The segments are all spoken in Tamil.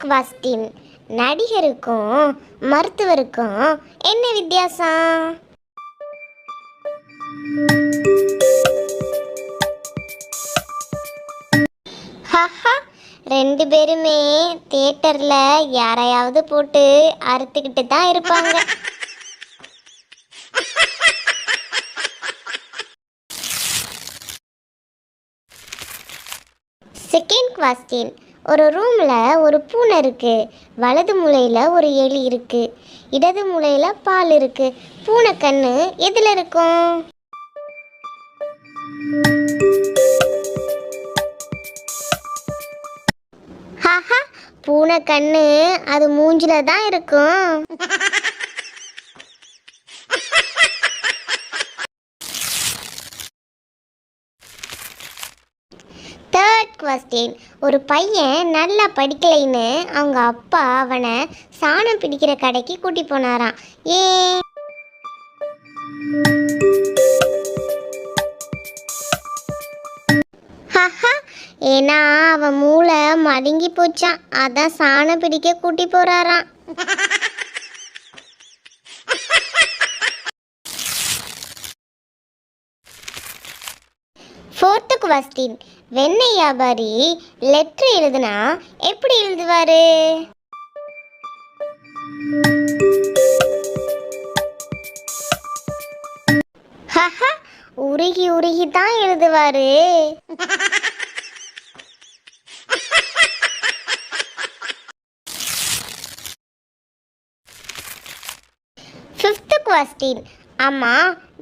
குவஸ்டின். நடிகருக்கும் மருத்துவருக்கும் என்ன வித்தியாசம்? ஹஹா, ரெண்டு பேருமே தியேட்டர்ல யாரையாவது போட்டு அறுத்துக்கிட்டு தான் இருப்பாங்க. செகண்ட் குவஸ்டின். ஒரு ரூம்ல ஒரு பூனை இருக்கு. வலது மூலையில ஒரு எலி இருக்கு. இடது மூலையில பால் இருக்கு. பூனை கண்ணு எதுல இருக்கும்? ஹஹா, பூனை கண்ணு அது மூஞ்சில தான் இருக்கும். தேர்ட் குவஸ்டின். ஒரு பையன் நல்லா படிக்கலைன்னு அவங்க அப்பா அவனை சாணம் பிடிக்கிற கடைக்கு கூட்டி போனாராம். ஏன்? ஹஹா, ஏன்னா அவன் மூளை மடங்கி போச்சான், அதான் சாணம் பிடிக்க கூட்டி போறாராம். ஃபோர்த்து குவஸ்டின். வெண்ணெய் வியாபாரி லெட்டர் எழுதுனா எப்படி எழுதுவாரு? ஹஹா, உருகி உருகி தான் எழுதுவாரு. ஃபிஃப்த் குவஸ்டின். அம்மா,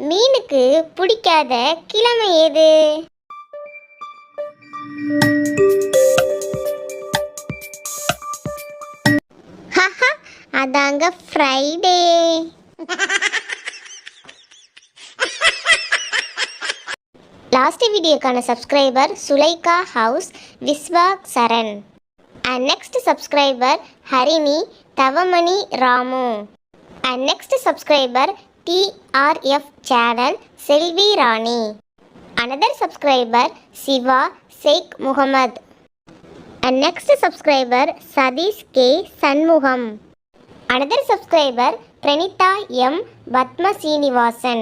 மீனுக்கு பிடிக்காத கிழமை ஏது? ஹஹா, அதாங்க ஃப்ரைடே. லாஸ்ட் வீடியோக்கான subscriber Sulaika house Viswa Saran. And next subscriber Harini Thavamani Ramu. And next subscriber TRF channel Selvi Rani. Another subscriber Siva Sheikh Muhammad. And next subscriber Sadish K Sanmuham. Another subscriber Pranita M Batma Sinivasan.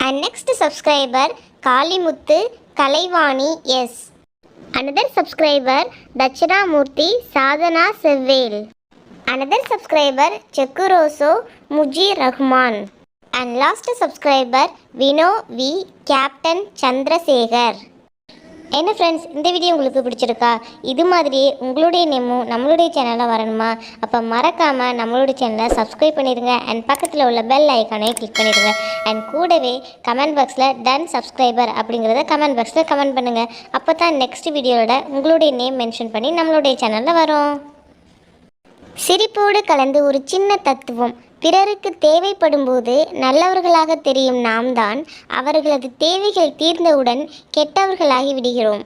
And next subscriber Kalimuthu Kalaivani S. Another subscriber Dachana Murthy Sadhana Sevvel. Another subscriber Chekuroso Muji Rahman. And last subscriber Vino V Captain Chandrasekhar. என்ன ஃப்ரெண்ட்ஸ், இந்த வீடியோ உங்களுக்கு பிடிச்சிருக்கா? இது மாதிரியே உங்களுடைய நேமும் நம்மளுடைய சேனலில் வரணுமா? அப்போ மறக்காமல் நம்மளுடைய சேனலை சப்ஸ்கிரைப் பண்ணிடுங்க. அண்ட் பக்கத்தில் உள்ள பெல் ஐக்கானை கிளிக் பண்ணிடுங்க. அண்ட் கூடவே கமெண்ட் பாக்ஸில் டன் சப்ஸ்கிரைபர் அப்படிங்கிறத கமெண்ட் பாக்ஸில் கமெண்ட் பண்ணுங்கள். அப்போ தான் நெக்ஸ்ட் வீடியோவோட உங்களுடைய நேம் மென்ஷன் பண்ணி நம்மளுடைய சேனலில் வரும். சிரிப்போடு கலந்து ஒரு சின்ன தத்துவம். பிறருக்கு தேவைப்படும் போது நல்லவர்களாக தெரியும் நாம் தான் அவர்களது தேவைகள் தீர்ந்தவுடன் கெட்டவர்களாகி விடுகிறோம்.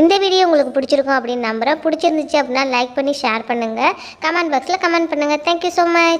இந்த வீடியோ உங்களுக்கு பிடிச்சிருக்கும் அப்படின்னு நம்புகிறேன். பிடிச்சிருந்துச்சு அப்படின்னா லைக் பண்ணி ஷேர் பண்ணுங்கள். கமெண்ட் பாக்ஸில் கமெண்ட் பண்ணுங்கள். Thank you so much.